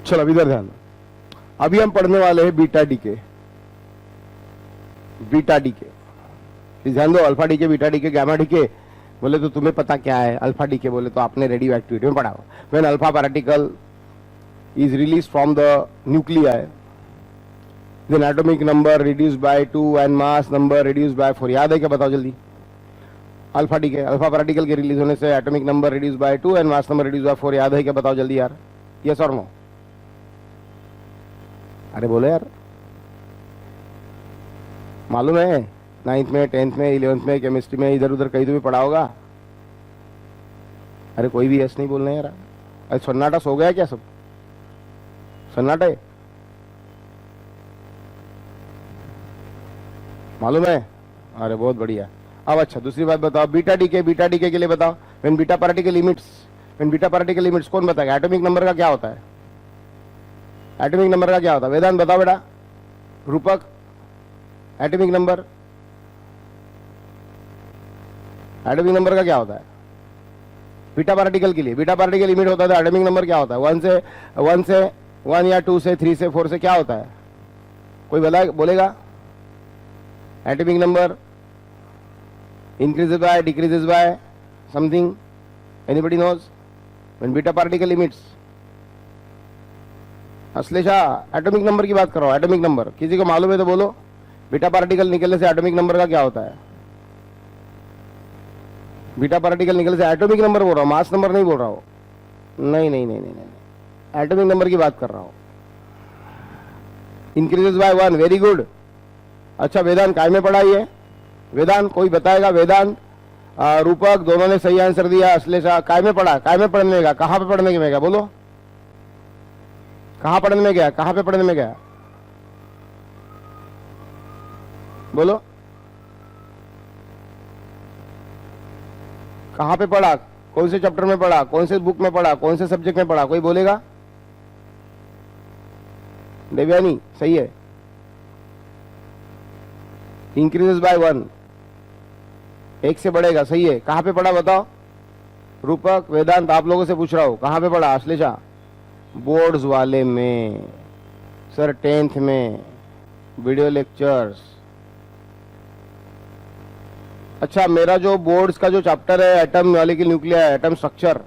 चलो अब इधर ध्यान दो। अभी हम पढ़ने वाले हैं बीटा डीके। बीटा डीके ध्यान दो, alpha decay, beta decay, gamma decay बोले तो तुम्हें पता क्या है। अल्फा डीके बोले तो आपने रेडियो एक्टिविटी में पढ़ा हो। When alpha particle is release from the nuclei, then atomic number reduce by 2 and mass number reduce by 4। याद है क्या? बताओ जल्दी। अल्फा डीके, अल्फा पार्टिकल के रिलीज होने से atomic number reduce by 2 and mass number reduce by 4। याद है क्या? बताओ जल्दी यार, यस और नो? अरे बोलो यार, मालूम है? 9th में, 10th में, 11th में, केमिस्ट्री में, इधर उधर कहीं तो भी पढ़ा होगा। अरे कोई भी यस नहीं बोलना यार। अरे सन्नाटा सो गया क्या सब? सन्नाटा है, मालूम है? अरे बहुत बढ़िया। अब अच्छा दूसरी बात बताओ, बीटा डीके, बीटा डीके के लिए बताओ। When beta particle limits, when beta particle limits कौन बताएगा? एटॉमिक नंबर का क्या होता है? एटॉमिक नंबर का क्या होता है? वेदांत बताओ बेटा। रूपक, एटॉमिक नंबर, एटॉमिक नंबर का क्या होता है बीटा पार्टिकल के लिए? बीटा पार्टिकल लिमिट होता है, एटॉमिक नंबर क्या होता है? 1 या 2 से 3 से 4 से क्या होता है? कोई बोलेगा? Atomic number increases by, decreases by something, anybody knows? when beta particle limits, Ashlesha atomic number की बात करो। एटॉमिक नंबर किसी को मालूम है तो बोलो। बीटा पार्टिकल निकलने से एटॉमिक नंबर का क्या होता है? बीटा पार्टिकल निकलने से एटॉमिक नंबर बोल रहा हूं, मास नंबर नहीं बोल रहा हूं। नहीं नहीं नहीं नहीं नहीं, एटॉमिक नंबर की बात कर रहा हूं। Increases by 1, very good. अच्छा वेदांत काय में पढ़ा ये? वेदांत कोई बताएगा? वेदांत, रूपक, दोनों ने सही आंसर दिया। अश्लेषा काय में पढ़ा? काय में पढ़ने में गया? कहां पे पढ़ने में गया? बोलो कहां पढ़ने में गया? कहां पे पढ़ने में गया? बोलो कहां पे पढ़ा? कौन से चैप्टर में पढ़ा? कौन से बुक में पढ़ा? कौन से सब्जेक्ट में पढ़ा? कोई बोलेगा? देवयानी सही है। इंक्रीजेस बाय 1, 1 से बढ़ेगा, सही है। कहां पे पढ़ा बताओ? रूपक, वेदांत, आप लोगों से पूछ रहा हूं, कहां पे पढ़ा? अश्लेषा बोर्ड्स वाले में सर, 10th में वीडियो लेक्चर्स। अच्छा मेरा जो बोर्ड्स का जो चैप्टर है atom molecule nuclear atom structure,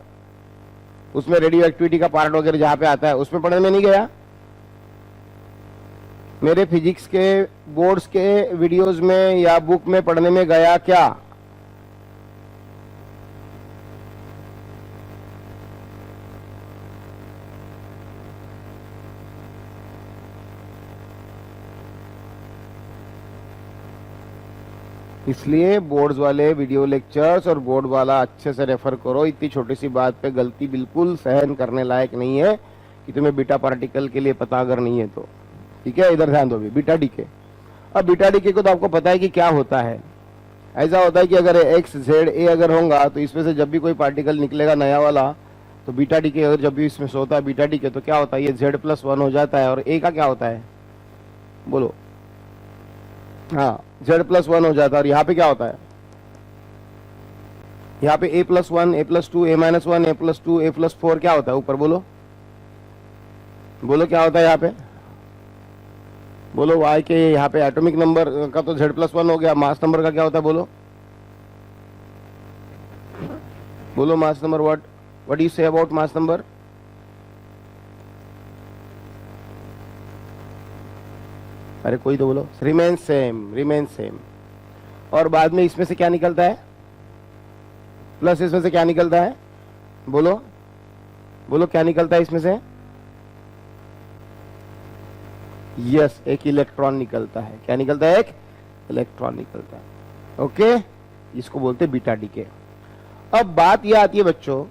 उसमें रेडियो एक्टिविटी का पार्ट वगैरह जहां पे आता है उसमें पढ़ने में नहीं गया? मेरे फिजिक्स के बोर्ड्स के वीडियोस में या बुक में पढ़ने में गया क्या? इसलिए बोर्ड्स वाले वीडियो लेक्चर्स और बोर्ड वाला अच्छे से रेफर करो। इतनी छोटी सी बात पे गलती बिल्कुल सहन करने लायक नहीं है कि तुम्हें बीटा पार्टिकल के लिए पता अगर नहीं है तो। ठीक है, इधर ध्यान दो भी। बीटा डीके, अब बीटा डीके को तो आपको पता है कि क्या होता है। ऐसा होता है कि अगर एक्स जेड ए अगर होगा तो इसमें से जब भी कोई पार्टिकल निकलेगा नया वाला तो बीटा डीके अगर जब भी इसमें से होता है बीटा डीके तो क्या होता है? ये Z+1 हो जाता है। और ए का क्या होता है? बोलो। हाँ, Z+1 हो जाता है। और यहाँ पे क्या होता है? यहाँ पे A+1, A+2, A-1, A+2, A+4 क्या होता है ऊपर? बोलो बोलो क्या होता है यहाँ पे? बोलो y के यहाँ पे एटॉमिक नंबर का तो Z+1 हो गया। मास नंबर का क्या होता है? बोलो बोलो mass number. What you say about mass number? अरे कोई तो बोलो। Remain same, remain same. और बाद में इसमें से क्या निकलता है? प्लस इसमें से क्या निकलता है? बोलो बोलो क्या निकलता है इसमें से? यस, एक इलेक्ट्रॉन निकलता है। क्या निकलता है? एक इलेक्ट्रॉन निकलता है। ओके, इसको बोलते हैं बीटा डीके। अब बात यह आती है बच्चों,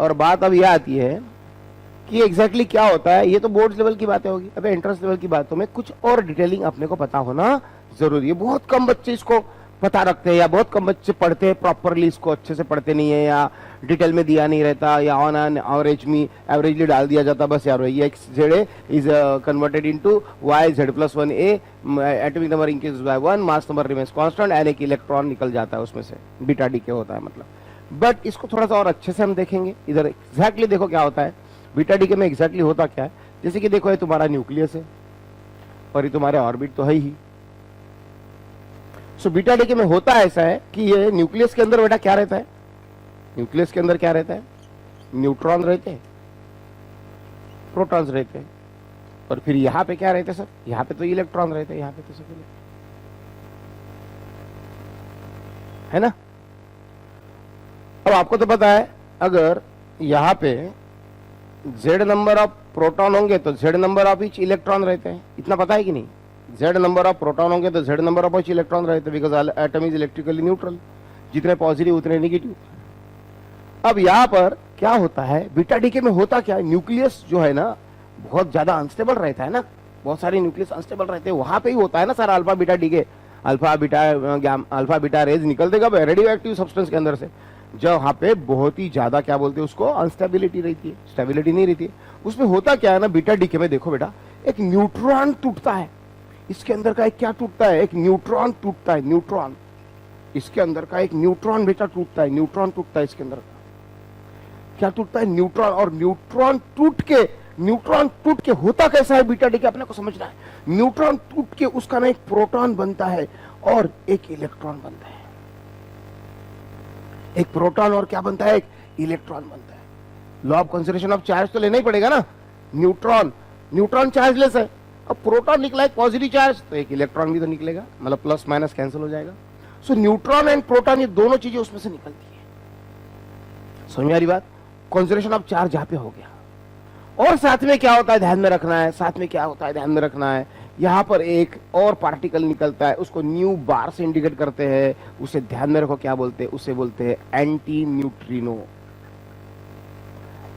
और बात अब यह आती है कि एग्जैक्टली क्या होता है। ये तो बोर्ड लेवल की बातें होगी। अब एंट्रेंस लेवल की बातों में कुछ और डिटेलिंग अपने को पता होना जरूरी है। बहुत कम बच्चे इसको पता रखते हैं, या बहुत कम बच्चे पढ़ते हैं प्रॉपरली, इसको अच्छे से पढ़ते नहीं है, या डिटेल में दिया नहीं रहता, या ऑन एन एवरेज में एवरेजली डाल दिया जाता। बस यार ये X Z is converted into Y Z+1 A, atomic number increase by 1, mass number remains constant, and एक इलेक्ट्रॉन निकल जाता है उसमें से। बीटा डीके होता है मतलब। बट इसको थोड़ा सा और अच्छे से हम देखेंगे। इधर एग्जैक्टली देखो क्या होता है बीटा डीके में। एग्जैक्टली होता क्या है? जैसे कि देखो ये तुम्हारा न्यूक्लियस है और ये तुम्हारे ऑर्बिट तो है ही। सो बीटा डीके में होता ऐसा है कि ये न्यूक्लियस के अंदर बेटा क्या रहता है, न्यूक्लियस के अंदर क्या रहता है, न्यूट्रॉन रहते हैं, प्रोटॉन्स रहते हैं, और फिर यहां पे क्या रहते हैं सर, यहां पे तो इलेक्ट्रॉन रहते हैं, यहां पे तो सब है ना। अब आपको तो पता है अगर यहां पे z नंबर ऑफ प्रोटॉन होंगे तो z number of each electron रहते हैं, इतना पता है कि नहीं। z नंबर ऑफ प्रोटॉन होंगे तो z number of each electron रहते हैं, because atom is electrically neutral, जितने पॉजिटिव उतने नेगेटिव। अब यहां पर क्या होता है, बीटा डीके में होता क्या है, न्यूक्लियस जो है ना बहुत ज्यादा अनस्टेबल रहता है ना, बहुत सारे न्यूक्लियस अनस्टेबल रहते हैं, वहां पे ही होता है ना सारा alpha beta decay, alpha beta raise निकलते कब, रेडियो एक्टिव सब्सटेंस के अंदर से, जब वहां पे बहुत ही ज्यादा क्या बोलते हैं उसको, अनस्टेबिलिटी रहती है, स्टेबिलिटी नहीं रहती है। उसमें होता क्या है ना बीटा डीके में, देखो बेटा एक न्यूट्रॉन टूटता है, इसके अंदर का एक क्या टूटता है, एक न्यूट्रॉन टूटता है, न्यूट्रॉन, इसके अंदर का एक न्यूट्रॉन बेटा टूटता है, न्यूट्रॉन टूटता है इसके अंदर का, क्या टूटता है, न्यूट्रॉन। और न्यूट्रॉन टूट के होता कैसा है बीटा डीके अपने को समझना है। न्यूट्रॉन टूट के उसका ना एक प्रोटॉन बनता है और एक इलेक्ट्रॉन बनता है, एक प्रोटॉन और क्या बनता है, एक इलेक्ट्रॉन बनता है। Law of conservation of charge तो लेना ही पड़ेगा ना, न्यूट्रॉन चार्जलेस है, अब प्रोटॉन निकला एक पॉजिटिव चार्ज तो एक इलेक्ट्रॉन भी तो निकलेगा, मतलब प्लस माइनस कैंसिल हो जाएगा। सो न्यूट्रॉन एंड प्रोटॉन ये दोनों चीजें उसमें से निकलती है। समझ में आ रही बात, कंजर्वेशन ऑफ चार्ज यहां पे हो गया। और साथ में क्या होता है ध्यान में रखना है, साथ में क्या होता है ध्यान में रखना है, यहां पर एक और पार्टिकल निकलता है, उसको न्यू बार से इंडिकेट करते हैं, उसे ध्यान में रखो क्या बोलते हैं, उसे बोलते हैं एंटी न्यूट्रिनो।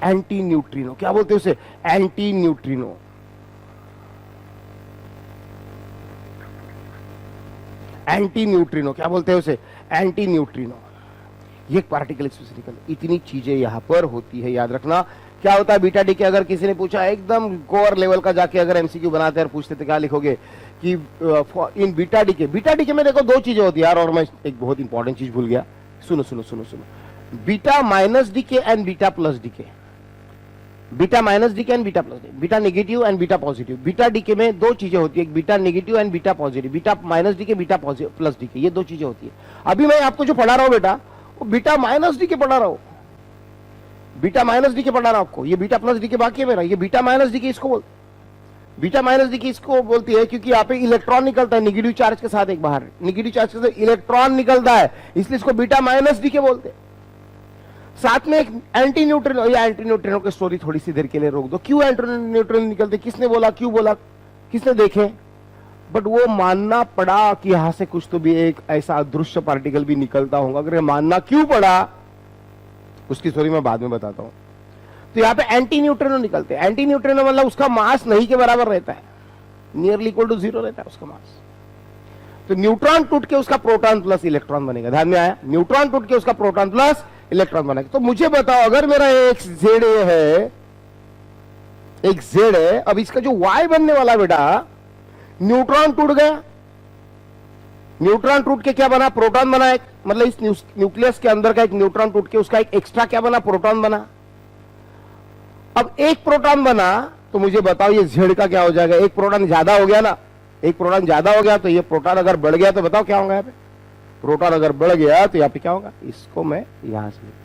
एंटी न्यूट्रिनो क्या बोलते हैं उसे, एंटी न्यूट्रिनो। एंटी न्यूट्रिनो क्या बोलते हैं उसे, एंटी न्यूट्रिनो। ये पार्टिकल इसमें निकल, इतनी चीजें यहां पर होती है, याद रखना। क्या होता है बीटा डीके, अगर किसी ने पूछा एकदम कोर लेवल का जाके अगर एमसीक्यू बनाते हैं और पूछते थे क्या लिखोगे कि इन बीटा डीके में देखो दो चीजें होती है यार, और मैं एक बहुत इंपॉर्टेंट चीज भूल गया, सुनो सुनो सुनो सुनो, beta minus decay and beta plus decay, beta minus decay and beta plus decay, beta negative and beta positive. Beta decay में दो चीजें होती है, beta negative and beta positive, beta minus decay beta plus decay, ये दो चीजें होती है। अभी मैं आपको जो पढ़ा रहा हूं बेटा वो बीटा माइनस डीके पढ़ा रहा हूं, बीटा माइनस डी के पढ़ा रहा हूं आपको, ये बीटा प्लस डी के बाकी है मेरा, ये बीटा माइनस डी के इसको बोलते, बीटा माइनस डी के इसको बोलती है क्योंकि यहाँ पे इलेक्ट्रॉन निकलता है नेगेटिव चार्ज के साथ, एक बाहर नेगेटिव चार्ज के साथ इलेक्ट्रॉन निकलता है, इसलिए इसको बीटा माइनस डी के बोलते हैं। साथ में एक एंटी न्यूट्रिनो, ये एंटी न्यूट्रिनो की स्टोरी थोड़ी सी देर के लिए रोक दो, क्यों एंटी न्यूट्रिनो निकलते, किसने बोला, क्यों बोला, किसने देखे, बट वो मानना पड़ा कि यहां से कुछ तो भी एक ऐसा अदृश्य पार्टिकल भी निकलता होगा, अगर मानना क्यों पड़ा उसकी स्टोरी मैं बाद में बताता हूं। तो यहां पे एंटी न्यूट्रिनो निकलते हैं, एंटी न्यूट्रिनो मतलब उसका मास नहीं के बराबर रहता है, नियरली इक्वल टू 0 रहता है उसका मास। तो न्यूट्रॉन टूट के उसका प्रोटॉन प्लस इलेक्ट्रॉन बनेगा, ध्यान में आया, न्यूट्रॉन टूट के उसका प्रोटॉन प्लस इलेक्ट्रॉन बनेगा। तो मुझे बताओ अगर मेरा एक जेड है, एक जेड है, अब इसका जो वाई बनने वाला बेटा, न्यूट्रॉन टूट गया, न्यूट्रॉन टूट के क्या बना, प्रोटॉन बना एक, मतलब इस न्यूक्लियस के अंदर का एक न्यूट्रॉन टूट के उसका एक एक्स्ट्रा क्या बना, प्रोटॉन बना। अब एक प्रोटॉन बना तो मुझे बताओ ये जेड का क्या हो जाएगा, एक प्रोटॉन ज्यादा हो गया ना, एक प्रोटॉन ज्यादा हो गया तो ये प्रोटॉन अगर बढ़ गया तो बताओ क्या होगा, यहाँ पे प्रोटॉन अगर बढ़ गया तो यहाँ पे क्या होगा, इसको मैं यहां से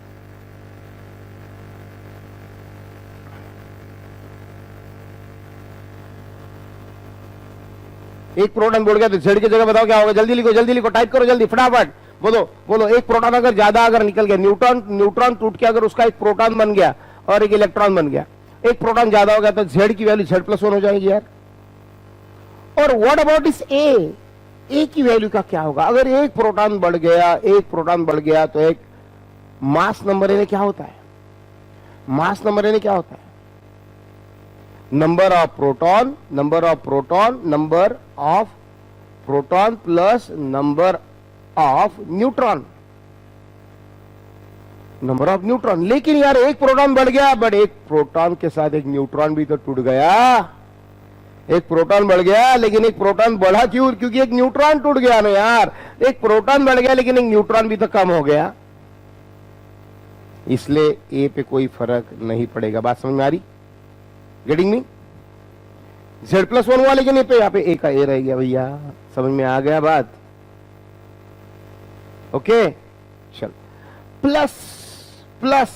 एक प्रोटॉन बढ़ गया तो जेड की जगह बताओ क्या होगा, जल्दी लिखो टाइप करो जल्दी फटाफट, बोलो एक प्रोटॉन अगर ज्यादा अगर निकल गया, न्यूट्रॉन टूट के अगर उसका एक प्रोटॉन बन गया और एक इलेक्ट्रॉन बन गया, एक प्रोटॉन ज्यादा हो गया तो जेड की वैल्यू Z+1 हो जाएगी यार। और व्हाट अबाउट इस ए की वैल्यू का क्या होगा, अगर एक प्रोटॉन बढ़ गया तो एक मास नंबर एन क्या होता है, मास नंबर एन क्या होता है, number of proton plus number of neutron, number of neutron. लेकिन यार एक प्रोटॉन बढ़ गया बट एक प्रोटॉन के साथ एक न्यूट्रॉन भी तो टूट गया, एक प्रोटॉन बढ़ गया लेकिन एक प्रोटॉन बढ़ा क्यों, क्योंकि एक न्यूट्रॉन टूट गया ना यार, एक प्रोटॉन बढ़ गया लेकिन एक न्यूट्रॉन भी तो कम हो गया, इसलिए ए पे कोई फर्क नहीं पड़ेगा। बात समझ में आ रही, गेटिंग मी, Z+1 हुआ, लेकिन यहाँ पे A का A रह गया भैया। समझ में आ गया बात? ओके चल, plus plus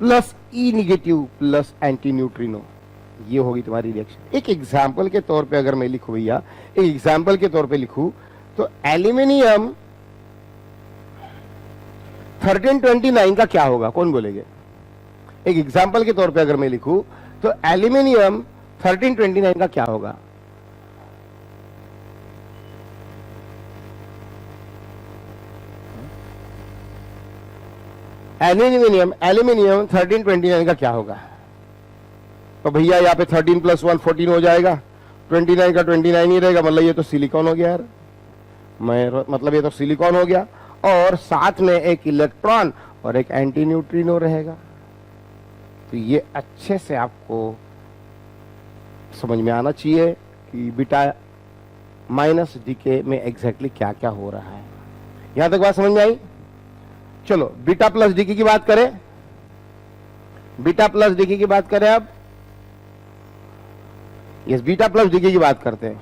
plus E negative plus anti neutrino, ये होगी तुम्हारी रिएक्शन। एक एग्जाम्पल के तौर पे अगर मैं लिखूं भैया, एक एग्जाम्पल के तौर पे लिखूं तो एल्यूमिनियम 1329 का क्या होगा, कौन बोलेंगे? एक एग्जाम्पल के तौर पे अगर मैं लिखूं तो एल्यूमिनियम 1329 का क्या होगा? एल्यूमिनियम 1329 का क्या होगा? तो भैया यहाँ पे 13 + 1 14 हो जाएगा, 29 का 29 ही रहेगा, मतलब ये तो सिलिकॉन हो गया यार। मतलब ये तो सिलिकॉन हो गया, और साथ में एक इलेक्ट्रॉन और एक एंटी न्यूट्रिनो रहेगा। तो ये अच्छे से आपको समझ में आना चाहिए कि बीटा माइनस डीके में एग्जैक्टली क्या क्या हो रहा है। यहां तक बात समझ में आई? चलो बीटा प्लस डीके की बात करें, बीटा प्लस डीके की बात करें अब। यस, बीटा प्लस डीके की बात करते हैं।